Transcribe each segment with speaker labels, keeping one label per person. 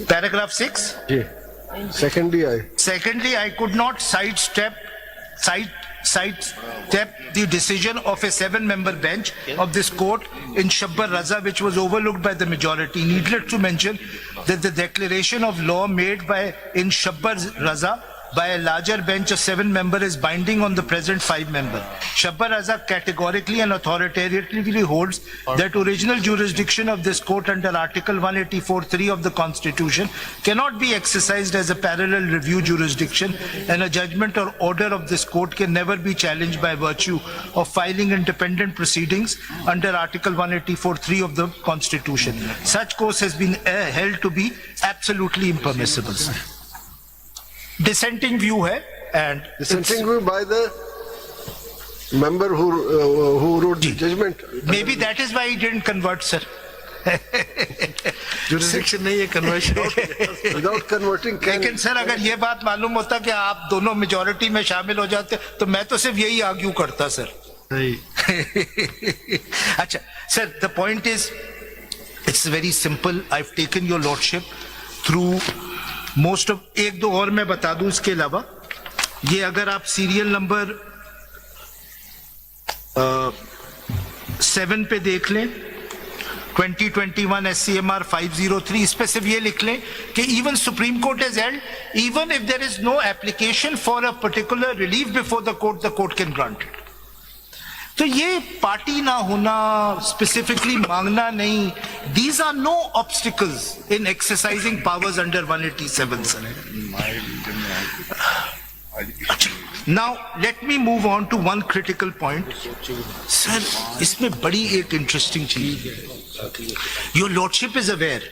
Speaker 1: Paragraph 6. Secondly, I could not sidestep the decision of a 7-member bench of this court in Shabbar Raza, which was overlooked by the majority. Needless to mention that the declaration of law made in Shabbar Raza by a larger bench of 7-member is binding on the present 5-member. Shabbar Raza categorically and authoritatively holds that original jurisdiction of this court under Article 184(3) of the Constitution cannot be exercised as a parallel review jurisdiction, and a judgment or order of this court can never be challenged by virtue of filing independent proceedings under Article 184(3) of the Constitution. Such course has been held to be absolutely impermissible. Dissenting view hai, and
Speaker 2: dissenting view by the member who wrote the judgment.
Speaker 1: Maybe that is why he didn't convert, sir.
Speaker 2: Jurisdiction नहीं है, conversion without converting can.
Speaker 1: लेकिन sir अगर ये बात मालूम होता कि आप दोनों मेजॉरिटी में शामिल हो जाते तो मैं तो सिर्फ यही आर्ग्यू करता सर. अच्छा sir, the point is it's very simple. I've taken your lordship through most of. एक दो और मैं बता दूं इसके अलावा, ये अगर आप सीरियल नंबर 7 पे देख लें, 2021 SCMR 503, इस पे सिर्फ ये लिख लें कि even Supreme Court has held, even if there is no application for a particular relief before the court can grant it. तो ये पार्टी ना होना, स्पेसिफिकली मांगना नहीं, these are no obstacles in exercising powers under 187, sir. Now let me move on to one critical point. Sir, इसमें बड़ी एक interesting चीज है. Your lordship is aware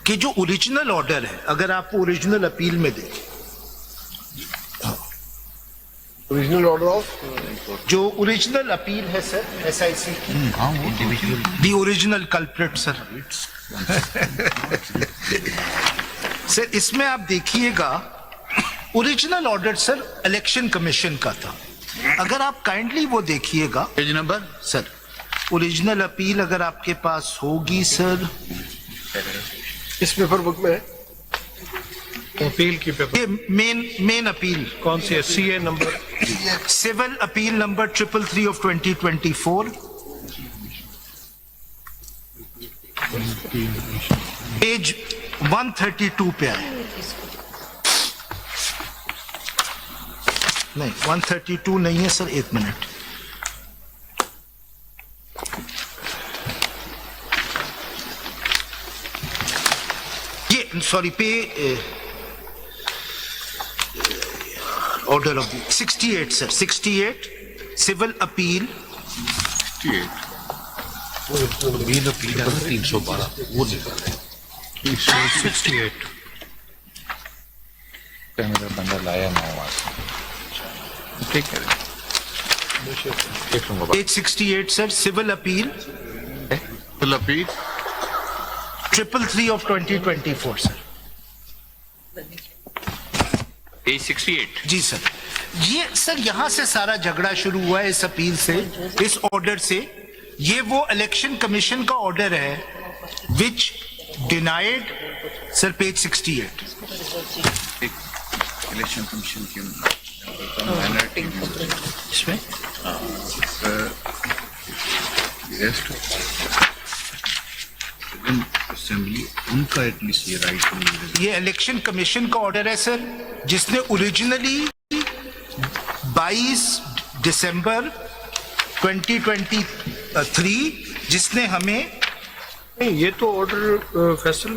Speaker 1: कि जो ओरिजिनल ऑर्डर है, अगर आप ओरिजिनल अपील में देखें,
Speaker 2: Original order of?
Speaker 1: जो ओरिजिनल अपील है सर SIC की, the original culprit sir. Sir इसमें आप देखिएगा original order sir election commission का था. अगर आप काइंडली वो देखिएगा page number sir, original appeal अगर आपके पास होगी सर,
Speaker 2: इस पेपर बुक में है
Speaker 3: अपील की पेपर,
Speaker 1: ये मेन अपील
Speaker 3: कौन सी है? CA number,
Speaker 1: civil appeal number 333 of 2024, page 132 पे आए. नहीं 132 नहीं है सर, एक मिनट. ये सॉरी पे order of 68 sir, 68 civil appeal
Speaker 3: 312 वो निकाले 68
Speaker 4: मेरा बंदा लाया ना हुआ. ठीक है,
Speaker 1: page 68 sir, civil appeal 333 of 2024 sir.
Speaker 4: Page 68.
Speaker 1: जी सर, ये सर यहाँ से सारा झगड़ा शुरू हुआ है इस अपील से, इस ऑर्डर से. ये वो इलेक्शन कमीशन का ऑर्डर है which denied sir, page 68.
Speaker 4: Election commission की
Speaker 1: इसमें
Speaker 4: असेंबली उनका एटलीस्ट ये राइट नहीं है.
Speaker 1: ये इलेक्शन कमीशन का ऑर्डर है सर, जिसने ओरिजिनली 22 दिसंबर 2023 जिसने हमें,
Speaker 3: नहीं ये तो ऑर्डर फैसल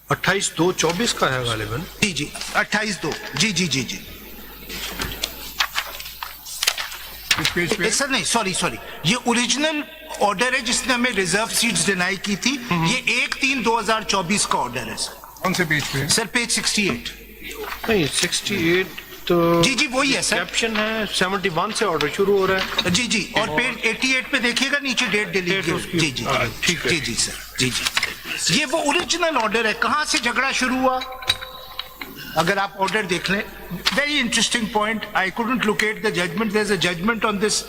Speaker 3: 28/2/24 का है गालिबन.
Speaker 1: जी जी 28/2 जी जी जी जी सर, नहीं सॉरी, ये ओरिजिनल ऑर्डर है जिसने हमें रिजर्व सीट्स डिनाई की थी. ये 1/3/2024 का ऑर्डर है सर.
Speaker 5: कौन से पेज पे?
Speaker 1: Sir page 68.
Speaker 3: नहीं 68 तो
Speaker 1: जी वही है सर.
Speaker 3: कैप्शन है 71 से ऑर्डर शुरू हो रहा है.
Speaker 1: जी और पेज 88 पे देखिएगा नीचे डेट डिलीट. जी
Speaker 3: ठीक है.
Speaker 1: जी सर, जी ये वो ओरिजिनल ऑर्डर है. कहाँ से झगड़ा शुरू हुआ अगर आप ऑर्डर देख लें. Very interesting point. I couldn't locate the judgment. There is a judgment on this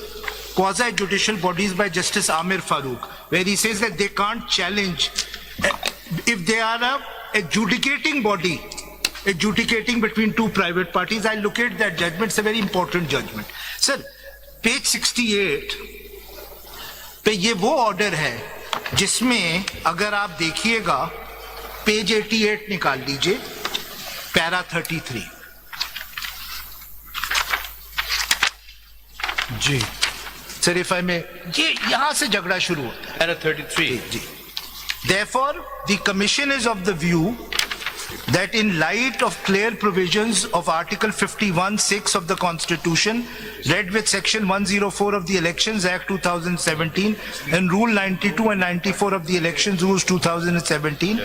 Speaker 1: quasi-judicial bodies by Justice Amir Farooq, where he says that they can't challenge if they are a adjudicating body, adjudicating between two private parties, I look at that judgment. It's a very important judgment. Sir, page 68 पे ये वो order है जिसमें अगर आप देखिएगा page 88 निकाल लीजिए, पैरा 33
Speaker 3: जी
Speaker 1: सर, इफ आई में ये यहां से झगड़ा शुरू होता है.
Speaker 3: पैरा 33
Speaker 1: जी. Therefore, the Commission is of the view that in light of clear provisions of Article 51(6) of the Constitution, read with Section 104 of the Elections Act 2017 and Rule 92 and 94 of the Elections Rules 2017,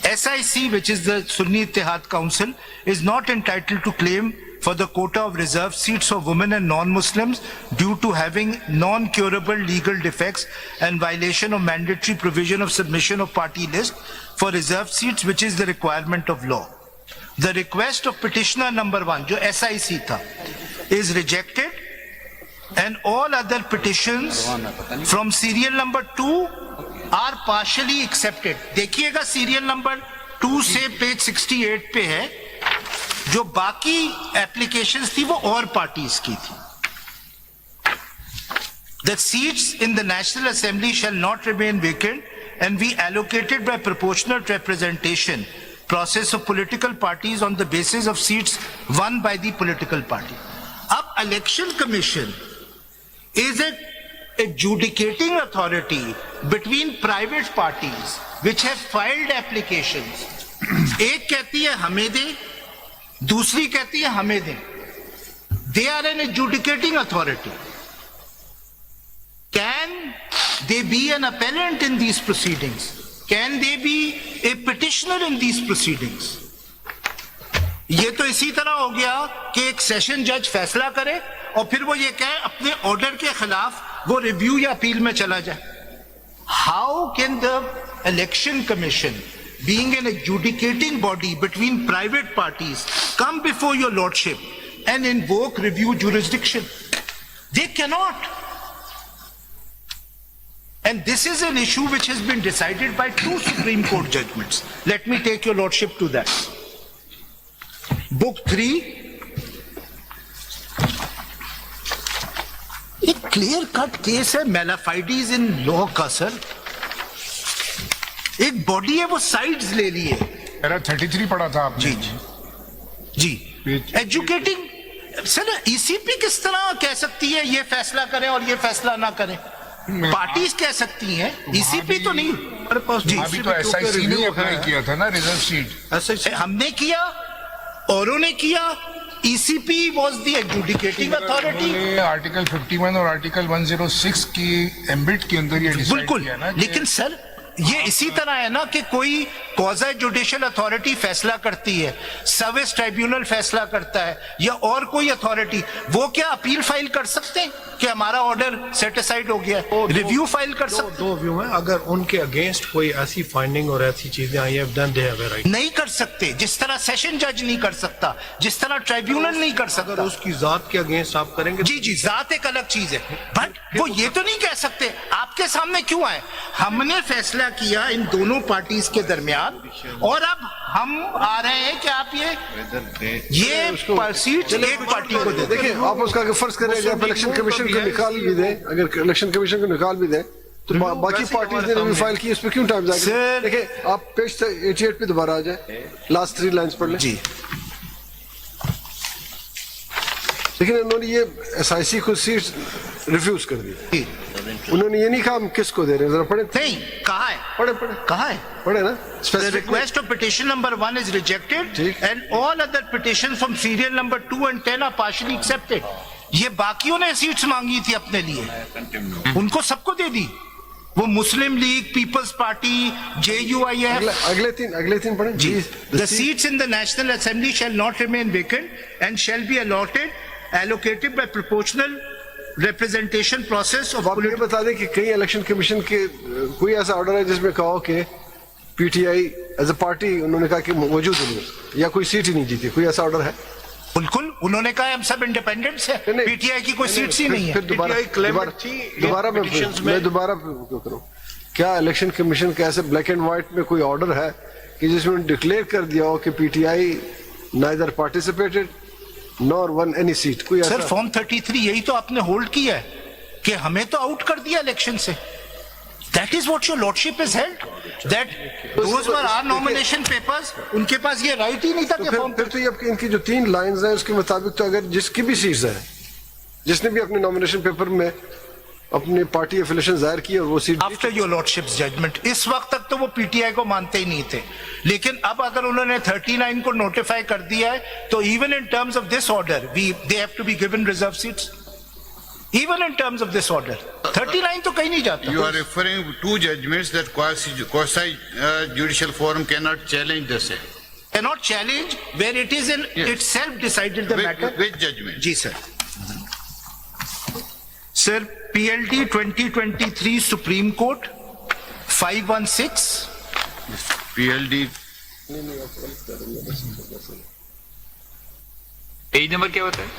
Speaker 1: SIC, which is the Sunni Ittihad Council, is not entitled to claim for the quota of reserved seats for women and non-Muslims due to having non-curable legal defects and violation of mandatory provision of submission of party list for reserved seats, which is the requirement of law. The request of petitioner number 1, जो SIC था, is rejected, and all other petitions from serial number 2 are partially accepted. देखिएगा serial number 2 से page 68 पे है, जो बाकी applications थी वो और पार्टीज की थी. The seats in the National Assembly shall not remain vacant and be allocated by proportional representation process of political parties on the basis of seats won by the political party. अब Election Commission is a adjudicating authority between private parties which have filed applications. एक कहती है हमें दे, दूसरी कहती है हमें दें. They are an adjudicating authority. Can they be an appellant in these proceedings? Can they be a petitioner in these proceedings? ये तो इसी तरह हो गया कि एक सेशन जज फैसला करे और फिर वो ये कहे अपने ऑर्डर के खिलाफ वो रिव्यू या अपील में चला जाए. How can the election commission, being an adjudicating body between private parties, come before your lordship and invoke review jurisdiction? They cannot. And this is an issue which has been decided by 2 Supreme Court judgments. Let me take your lordship to that. Book 3, एक clear cut case है मेलाफाइडीज in law का. Sir, एक body है वो sides ले लिए.
Speaker 5: Para 33 पढ़ा था आपने.
Speaker 1: जी एजुकेटिंग. सर, ईसीपी किस तरह कह सकती है ये फैसला करें और ये फैसला ना करें? पार्टीज कह सकती हैं, ईसीपी तो नहीं.
Speaker 3: हमारे पास
Speaker 1: जी,
Speaker 5: अभी तो एसआईसी ने अप्लाई किया था ना रिजर्व सीट.
Speaker 3: SIC
Speaker 1: हमने किया, औरों ने किया. ECP was the adjudicating authority.
Speaker 5: Article 51 और आर्टिकल 106 की एम्बिट के अंदर ये डिसाइड
Speaker 1: बिल्कुल.
Speaker 5: किया ना.
Speaker 1: लेकिन सर, ये इसी तरह है ना कि कोई क्वाज़ी जुडिशियल अथॉरिटी फैसला करती है, सर्विस ट्राइब्यूनल फैसला करता है, या और कोई अथॉरिटी, वो क्या अपील फाइल कर सकते हैं कि हमारा ऑर्डर सेटिसाइड हो गया? रिव्यू फाइल कर सकते
Speaker 3: दो व्यू है. अगर उनके अगेंस्ट कोई ऐसी फाइंडिंग और ऐसी चीजें आई है, then they have a right.
Speaker 1: नहीं कर सकते. जिस तरह सेशन जज नहीं कर सकता, जिस तरह ट्राइब्यूनल नहीं कर
Speaker 3: अगर
Speaker 1: सकता.
Speaker 3: उसकी जात के अगेंस्ट आप करेंगे,
Speaker 1: जी जी, जात एक अलग चीज है, बट वो ये तो नहीं कह सकते. आपके सामने क्यों आए? हमने फैसला किया इन दोनों पार्टीज के दरमियान, और अब हम आ रहे हैं कि आप ये सीट एक पार्टी को दे.
Speaker 2: देखिए, आप उसका अगर फर्ज करें, अगर इलेक्शन कमीशन को निकाल भी दें, अगर इलेक्शन कमीशन को निकाल भी दें, तो बाकी पार्टीज ने रिव्यू फाइल की, उस पर क्यों टाइम जाएगा? देखिए, आप पेज 88 पे दोबारा आ जाए, लास्ट 3 लाइंस पढ़ लें.
Speaker 1: जी,
Speaker 2: लेकिन उन्होंने ये एसआईसी को सीट रिफ्यूज कर दी. उन्होंने ये नहीं कहा हम किसको दे रहे हैं. जरा पढ़े.
Speaker 1: नहीं कहा है,
Speaker 2: पढ़े
Speaker 1: कहा है.
Speaker 2: पढ़े ना.
Speaker 1: The request of petition number 1 is rejected
Speaker 2: ठीक.
Speaker 1: and all other petitions from serial number 2 and 10 are partially accepted. ये बाकियों ने सीट्स मांगी थी अपने लिए, उनको सबको दे दी. वो मुस्लिम लीग, पीपल्स पार्टी, JUIF.
Speaker 2: अगले तीन पढ़े.
Speaker 1: जी. The seats in the National Assembly shall not remain vacant and shall be allocated by proportional representation process of
Speaker 2: आप ये बता दें कि कई इलेक्शन कमीशन के कोई ऐसा ऑर्डर है जिसमें कहा हो कि पीटीआई एज अ पार्टी उन्होंने कहा कि मौजूद नहीं या कोई सीट ही नहीं जीती? कोई ऐसा ऑर्डर है?
Speaker 1: बिल्कुल, उन्होंने कहा हम सब इंडिपेंडेंट्स है, पीटीआई की कोई सीट्स ही नहीं है.
Speaker 2: फिर दोबारा मैं दोबारा क्यों करूं? क्या इलेक्शन कमीशन का ऐसे ब्लैक एंड व्हाइट में कोई ऑर्डर है कि जिसमें डिक्लेयर कर दिया हो कि PTI neither participated nor one any seat? कोई
Speaker 1: सर
Speaker 2: ऐसा?
Speaker 1: फॉर्म 33 यही तो आपने होल्ड किया है कि हमें तो आउट कर दिया इलेक्शन से. That is what your lordship has held. That those were our nomination papers. उनके पास ये राइट ही नहीं था
Speaker 2: तो
Speaker 1: कि फॉर्म.
Speaker 2: फिर तो ये आपकी इनकी जो 3 लाइंस हैं उसके मुताबिक तो अगर जिसकी भी सीट्स है, जिसने भी अपने नॉमिनेशन पेपर में अपनी पार्टी एफिलिएशन जाहिर की और वो seat
Speaker 1: after your lordship's judgment, इस वक्त तक तो वो पीटीआई को मानते ही नहीं थे, लेकिन अब अगर उन्होंने 39 को नोटिफाई कर दिया है तो even in terms of this order they have to be given reserve seats. Even in terms of this order 39 तो कहीं नहीं जाता.
Speaker 6: You are referring to 2 judgments that quasi judicial forum cannot challenge the same.
Speaker 1: Cannot challenge where it is in itself decided the matter.
Speaker 6: Which judgment?
Speaker 1: जी सर. Sir PLD 2023 supreme court 516.
Speaker 6: PLD
Speaker 4: page number क्या होता है?